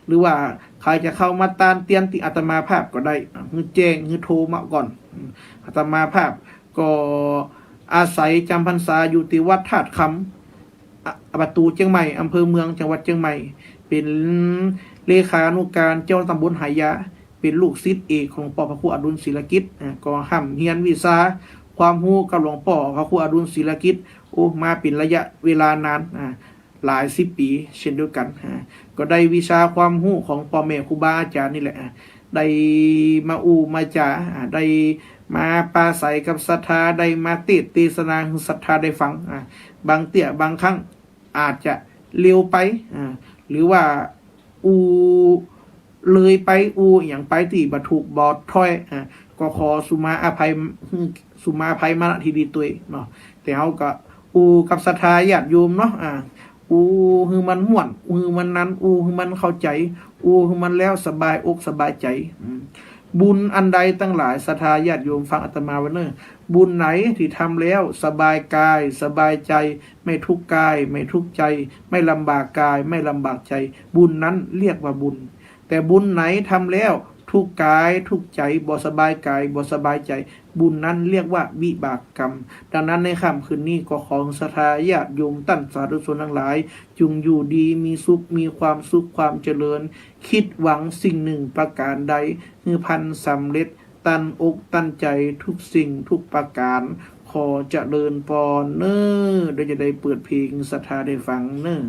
หรือว่าใครจะเข้ามาตานเตียนที่อาตมาภาพก็ได้คือแจ้งคือโทรมาก่อนอาตมาภาพก็อาศัยจำพรรษาอยู่ที่วัดธาตุคำประตูเชียงใหม่อำเภอเมืองจังหวัดเชียงใหม่เป็นเลขานุการเจ้าตำบลหายะเป็นลูกศิษย์เอกของหลวงพ่อพระครูอดุลศิลกิจก็ห้ำเฮียนวิชาความรู้กับหลวงพ่อพระครูอดุลศิลกิจมาเป็นระยะเวลานานหลาย10 ปีเช่นเดียวกันก็ได้วิชาความรู้ของพ่อแม่ครูบาอาจารย์นี่แหละได้มามาจาได้มาปราศัยกับศรัทธาได้มาเทศนาศรัทธาได้ฟังบางเตี่ยบางครั้งอาจจะเร็วไปหรือว่าเลยไปอย่างไปที่บ่ถูกบ่ถ้อยก็ขอสุมาอภัยมาณที่ดีตัวเนาะแต่เฮาก็กับศรัทธาญาติโยมเนาะคือมันม่วนคือมันนั้นคือมันเข้าใจคือมันแล้วสบายอกสบายใจบุญอันใดตั้งหลายศรัทธาญาติโยมฟังอาตมาไว้เนอะบุญไหนที่ทำแล้วสบายกายสบายใจไม่ทุกข์กายไม่ทุกข์ใจไม่ลำบากกายไม่ลำบากใจบุญนั้นเรียกว่าบุญแต่บุญไหนทำแล้วทุกข์กายทุกข์ใจบ่สบายกายบ่สบายใจบุญนั้นเรียกว่าวิบากกรรมดังนั้นในค่ำคืนนี้ก็ขอศรัทธาญาติโยมท่านสาธุชนทั้งหลายจงอยู่ดีมีสุขมีความสุขความเจริญคิดหวังสิ่งหนึ่งประการใดคือพันสำเร็จตั้งอกตั้งใจทุกสิ่งทุกประการขอเจริญพรเด้อโดยจะได้เปิดเพลงศรัทธาได้ฟังเด้อ